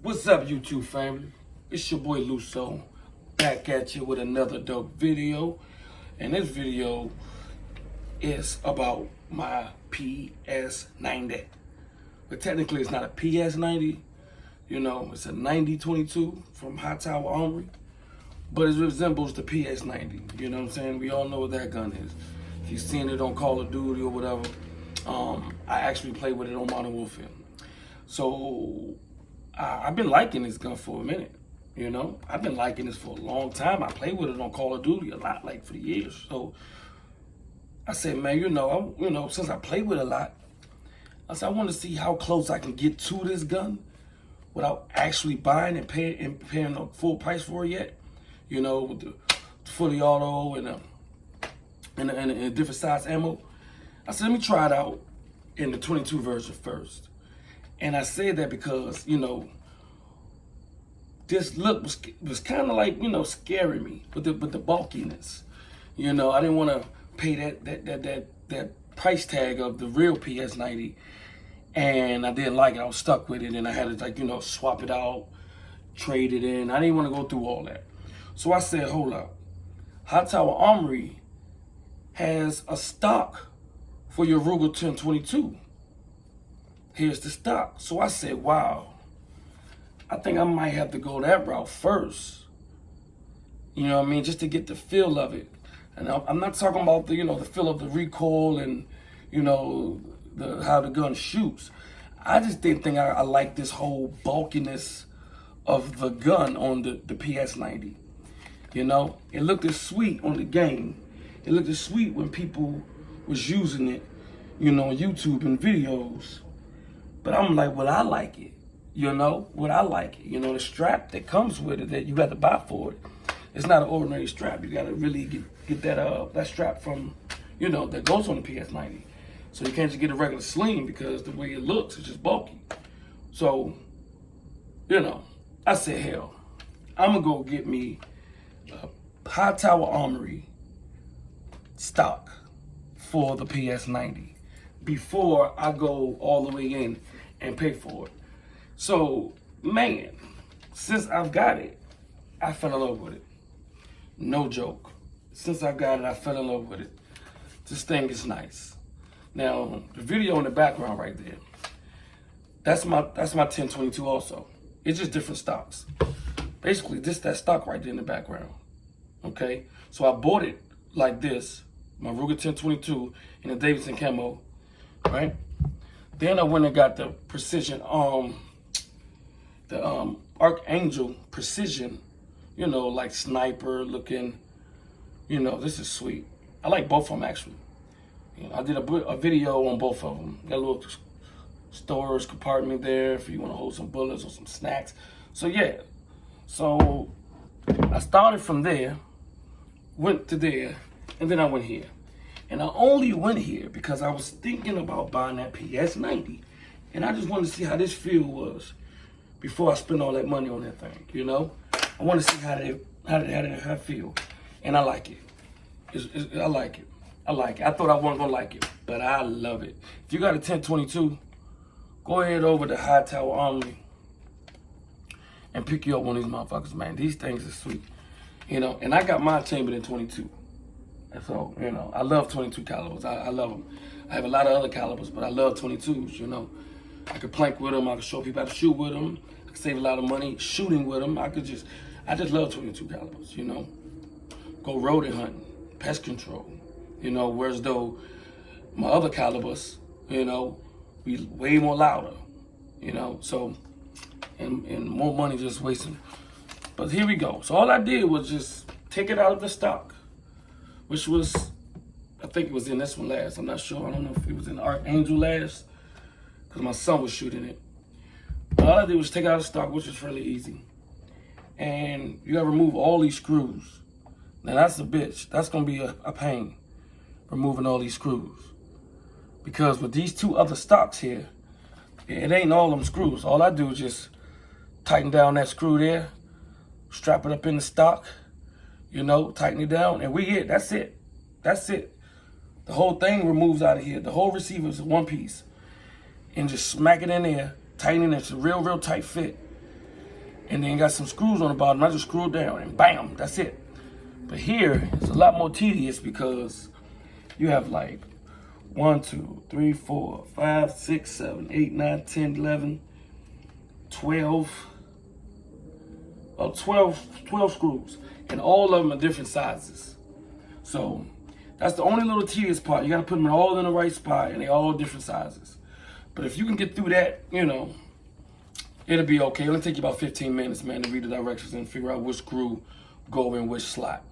What's up, YouTube family? It's your boy Luso, back at you with another dope video. And this video is about my PS90. But technically it's not a PS90, it's a 9022 from HTA Armory. But it resembles the PS90, you know what I'm saying? We all know what that gun is. If you've seen it on Call of Duty or whatever, I actually played with it on Modern Warfare. So I've been liking this gun for a minute, I've been liking this for a long time. I played with it on Call of Duty a lot, like for years. So I said, man, since I played with it a lot, I said I want to see how close I can get to this gun without actually buying and paying the full price for it yet. With the fully auto and different size ammo. I said, let me try it out in the 22 version first. And I said that because, this look was kind of like, scaring me with the bulkiness. I didn't want to pay that price tag of the real PS90, and I didn't like it. I was stuck with it, and I had to swap it out, trade it in. I didn't want to go through all that. So I said, hold up. HTA Armory has a stock for your Ruger 1022. Here's the stock. So I said, wow, I think I might have to go that route first. Just to get the feel of it. And I'm not talking about the feel of the recoil and, how the gun shoots. I just didn't think I like this whole bulkiness of the gun on the PS90. It looked as sweet on the game. It looked as sweet when people was using it, on YouTube and videos. But I'm like, would I like it? Would I like it? The strap that comes with it that you got to buy for it, it's not an ordinary strap. You got to really get that strap from, that goes on the PS90. So you can't just get a regular sling because the way it looks, it's just bulky. So, I said, hell, I'm going to go get me a HTA Armory stock for the PS90 before I go all the way in and pay for it. So, man, since I've got it, I fell in love with it. No joke. Since I got it, I fell in love with it. This thing is nice. Now, the video in the background right there, that's my 1022 also. It's just different stocks. Basically, that stock right there in the background. Okay? So I bought it like this, my Ruger 1022 in a Davidson camo, right? Then I went and got the precision, the Archangel precision, like sniper looking, this is sweet. I like both of them actually. I did a video on both of them. Got a little storage compartment there if you want to hold some bullets or some snacks. So yeah, so I started from there, went to there, and then I went here. And I only went here because I was thinking about buying that PS90. And I just wanted to see how this feel was before I spend all that money on that thing, I want to see how it feel. And I like it. I like it. I like it. I thought I wasn't going to like it, but I love it. If you got a 1022, go ahead over to HTA Armory and pick you up one of these motherfuckers, man. These things are sweet. And I got my chambered in 22. So, I love 22 calibers. I love them. I have a lot of other calibers, but I love 22s, I could plank with them. I could show people how to shoot with them. I could save a lot of money shooting with them. I just love 22 calibers, Go rodent hunting, pest control, whereas though my other calibers, be way more louder, so, and more money just wasting. But here we go. So all I did was just take it out of the stock, which was, I think it was in this one last. I'm not sure. I don't know if it was in Archangel last, because my son was shooting it. But all I did was take it out of stock, which is really easy. And you gotta remove all these screws. Now that's a bitch. That's gonna be a pain, removing all these screws. Because with these two other stocks here, it ain't all them screws. All I do is just tighten down that screw there, strap it up in the stock, tighten it down, and we hit. That's it. That's it. The whole thing removes out of here. The whole receiver is one piece. And just smack it in there, tighten it. It's a real tight fit. and then got some screws on the bottom. I just screw it down and bam, that's it. But here, it's a lot more tedious because you have like 1, 2, 3, 4, 5, 6, 7, 8, 9, 10, 11, 12, 12 screws. And all of them are different sizes. So that's the only little tedious part. You gotta put them all in the right spot and they're all different sizes. But if you can get through that, you know, it'll be okay. It'll take you about 15 minutes, man, to read the directions and figure out which screw go in which slot.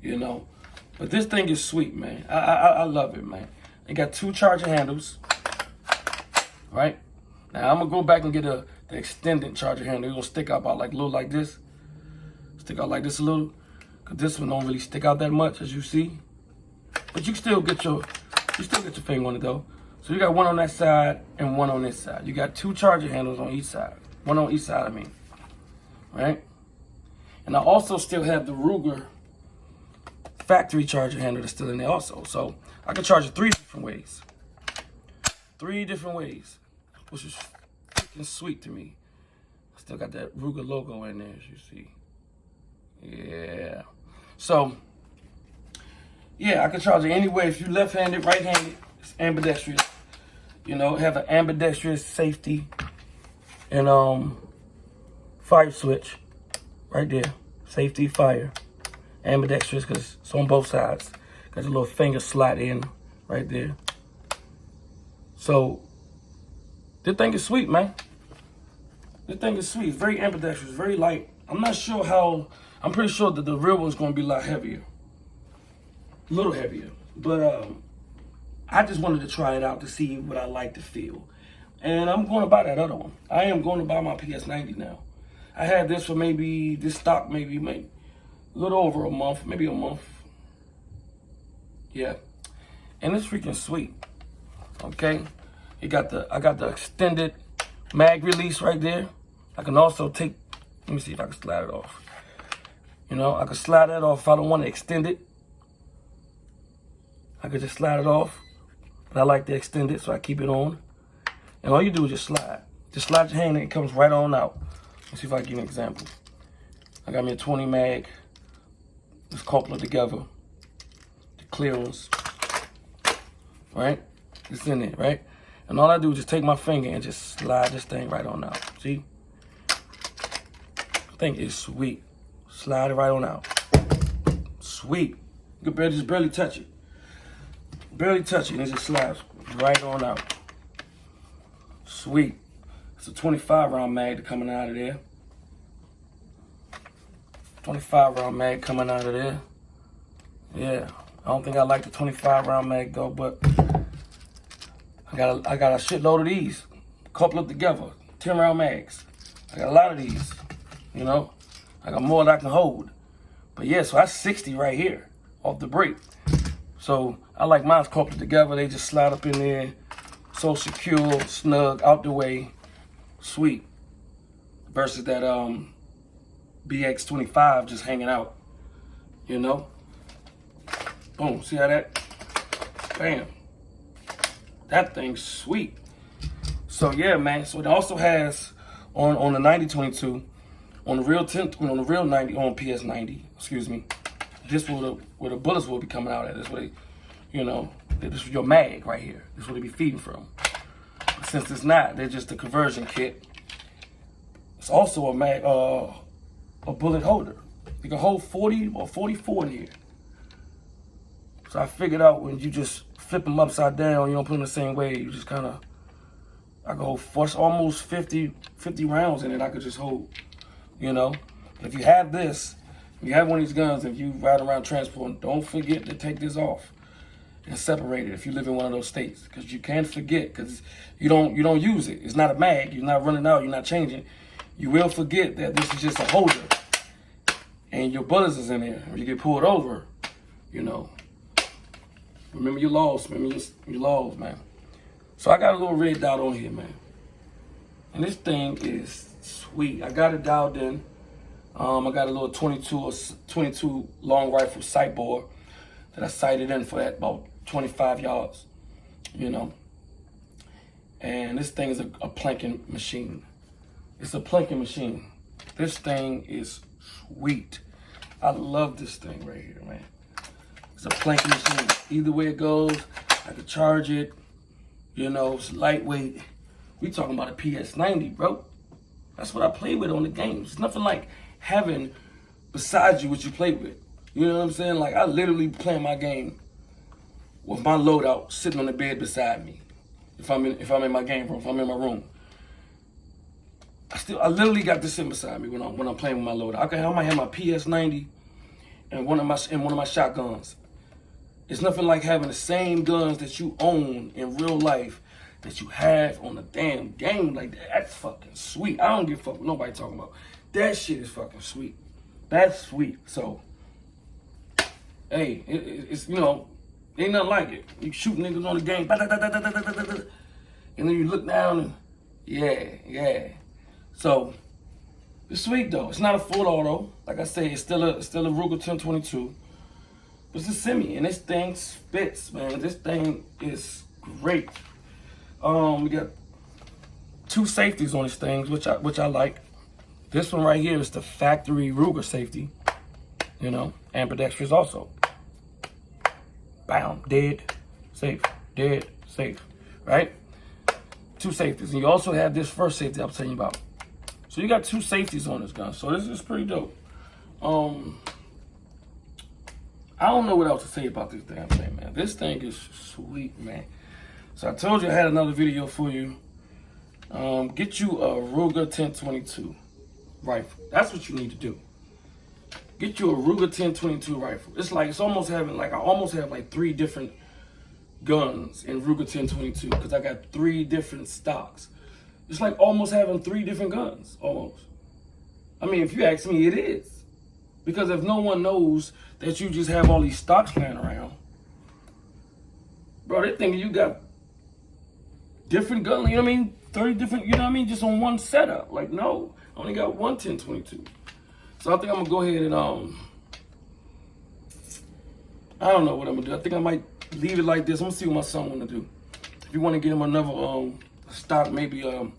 You know, but this thing is sweet, man. I love it, man. It got 2 charger handles, right? Now I'm gonna go back and get the extended charger handle. It's gonna stick out about like a little like this. Stick out like this a little, cause this one don't really stick out that much, as you see. But you still get your finger on it though. So you got one on that side and one on this side. You got 2 charger handles on each side. One on each side, I mean, right? And I also still have the Ruger factory charger handle that's still in there also. So I can charge it 3 different ways. 3 different ways, which is freaking sweet to me. Still got that Ruger logo in there, as you see. Yeah. So, yeah, I can charge it any way. If you're left-handed, right-handed, it's ambidextrous. You know, have an ambidextrous safety and fire switch right there. Safety, fire. Ambidextrous because it's on both sides. Got your little finger slot in right there. So this thing is sweet, man. This thing is sweet. It's very ambidextrous, very light. I'm not sure how. I'm pretty sure that the real one's gonna be a lot heavier, a little heavier. But I just wanted to try it out to see what I like to feel, and I'm going to buy that other one. I am going to buy my PS90 now. I had this for maybe this stock maybe a little over a month, maybe a month. Yeah, and it's freaking sweet. Okay, I got the extended mag release right there. I can also take. Let me see if I can slide it off. You know, I can slide that off if I don't want to extend it. I could just slide it off, but I like to extend it, so I keep it on. And all you do is just slide. Just slide your hand and it comes right on out. Let's see if I can give you an example. I got me a 20 mag. Let's couple it together. The clearance, right? It's in there, right? And all I do is just take my finger and just slide this thing right on out. See? The thing is sweet. Slide it right on out. Sweet. You can just barely touch it. Barely touch it and it just slides right on out. Sweet. It's a 25 round mag coming out of there. 25 round mag coming out of there. Yeah. I don't think I like the 25 round mag though, but I got a shitload of these. Couple up together. 10 round mags. I got a lot of these. You know? I got more than I can hold. But yeah, so that's 60 right here off the break. So I like mine coupled together. They just slide up in there. So secure, snug, out the way. Sweet. Versus that BX25 just hanging out. You know? Boom. See how that? Bam. That thing's sweet. So yeah, man. So it also has on the 9022, on the real 90, on PS90, excuse me. This where the bullets will be coming out at. This way, you know, this is your mag right here. This is where they be feeding from. But since it's not, they're just a conversion kit. It's also a mag, a bullet holder. You can hold 40 or 44 in here. So I figured out when you just flip them upside down, you don't put them the same way. You just kind of, I could hold almost 50 rounds in it. I could just hold, you know. If you have this, if you have one of these guns, if you ride around transporting, don't forget to take this off and separate it if you live in one of those states, because you can't forget, because you don't use it. It's not a mag. You're not running out. You're not changing. You will forget that this is just a holder, and your bullets is in there. When you get pulled over, you know. Remember your laws. Remember your laws, man. So I got a little red dot on here, man. And this thing is sweet. I got it dialed in. I got a little 22 long rifle sight bore that I sighted in for that about 25 yards, you know. And this thing is a planking machine. It's a planking machine. This thing is sweet. I love this thing right here, man. It's a planking machine. Either way it goes, I can charge it. You know, it's lightweight. We talking about a PS90, bro. That's what I play with on the games. It's nothing like having beside you what you play with. You know what I'm saying? Like, I literally play my game with my loadout sitting on the bed beside me. If I'm in my game room, if I'm in my room. I literally got this sitting beside me when I'm playing with my loadout. I might have my PS90 and one of my shotguns. It's nothing like having the same guns that you own in real life that you have on a damn game like that. That's fucking sweet. I don't give a fuck what nobody talking about. That shit is fucking sweet. That's sweet. So, hey, it's you know, ain't nothing like it. You shoot niggas on the game, and then you look down and yeah. So, it's sweet though. It's not a full auto. Like I say, it's still a Ruger 1022. But it's a semi, and this thing spits, man. This thing is great. We got 2 safeties on this thing, which I like. This one right here is the factory Ruger safety, you know, ambidextrous also. Bam, dead, safe, right? 2 safeties, and you also have this first safety I was telling you about. So you got 2 safeties on this gun, so this is pretty dope. I don't know what else to say about this damn thing, man. This thing is sweet, man. So I told you I had another video for you. Get you a Ruger 1022 rifle. That's what you need to do. Get you a Ruger 1022 rifle. It's almost having like, I almost have like 3 different guns in Ruger 1022 because I got 3 different stocks. It's like almost having 3 different guns, almost. I mean, if you ask me, it is. Because if no one knows that you just have all these stocks laying around, bro, they thinking you got different guns, you know what I mean? 30 different, you know what I mean? Just on one setup. Like, no, I only got one 1022. So I think I'm gonna go ahead and, I don't know what I'm gonna do. I think I might leave it like this. I'm gonna see what my son wanna do. If you wanna get him another stock, maybe an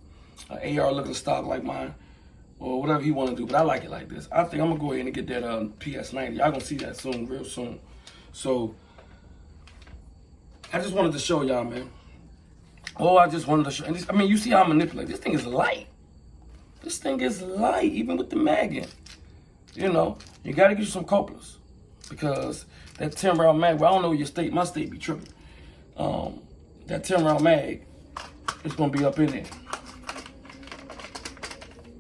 AR looking stock like mine, or whatever he want to do, but I like it like this. I think I'm going to go ahead and get that PS90. Y'all going to see that soon, real soon. So, I just wanted to show y'all, man. I just wanted to show, and this, I mean, you see how I manipulate. This thing is light. This thing is light, even with the mag in. You know, you got to get you some couplers, because that 10-round mag, well, I don't know your state, my state be tripping. That 10-round mag, it's going to be up in there.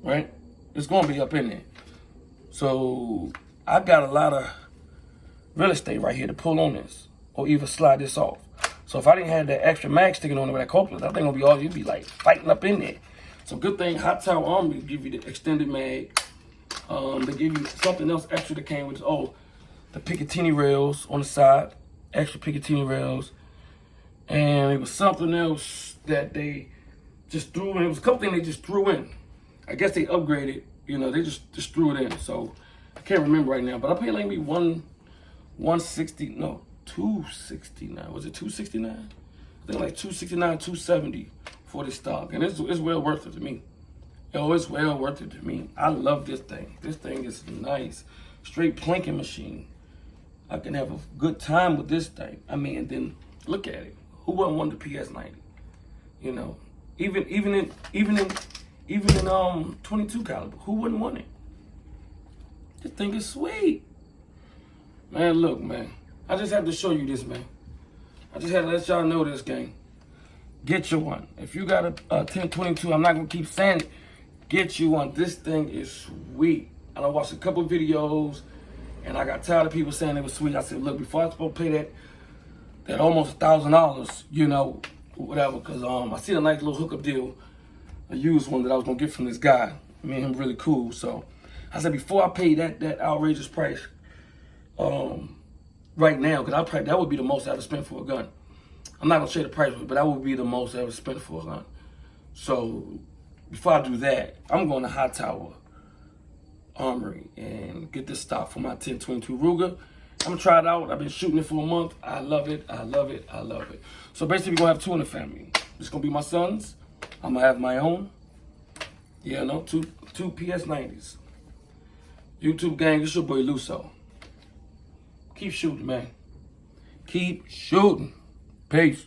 Right? It's going to be up in there. So, I got a lot of real estate right here to pull on this, or even slide this off. So, if I didn't have that extra mag sticking on it with that coupler, that thing going to be all, you'd be like fighting up in there. So, good thing Hot Tower Armory give you the extended mag. They give you something else extra that came with it. The Picatinny rails on the side, extra Picatinny rails. And it was something else that they just threw in. It was a couple things they just threw in. I guess they upgraded, you know, they just threw it in. So I can't remember right now, but I paid like me 269. Was it 269? I think like 269, 270 for this stock. And it's well worth it to me. Yo, it's well worth it to me. I love this thing. This thing is nice. Straight planking machine. I can have a good time with this thing. I mean, and then look at it. Who wouldn't want the PS90? You know, even in 22 caliber, who wouldn't want it? This thing is sweet. Man, look, man. I just had to show you this, man. I just had to let y'all know this, gang. Get you one. If you got a 1022, I'm not gonna keep saying it. Get you one. This thing is sweet. And I watched a couple videos, and I got tired of people saying it was sweet. I said, look, before I supposed to pay that almost $1,000, you know, whatever, because I seen a nice little hookup deal. I used one that I was gonna get from this guy. Me and him really cool. So I said before I pay that outrageous price, right now, because that would be the most I ever spent for a gun. I'm not gonna share the price, but that would be the most I ever spent for a gun. So before I do that, I'm going to Hot Tower Armory and get this stock for my 1022 Ruger. I'm gonna try it out. I've been shooting it for a month. I love it. I love it. I love it. So basically, we're gonna have 2 in the family. It's gonna be my son's. I'm gonna have my own. Yeah, no, two PS90s. YouTube gang, it's your boy Luso. Keep shooting, man. Keep shooting. Peace.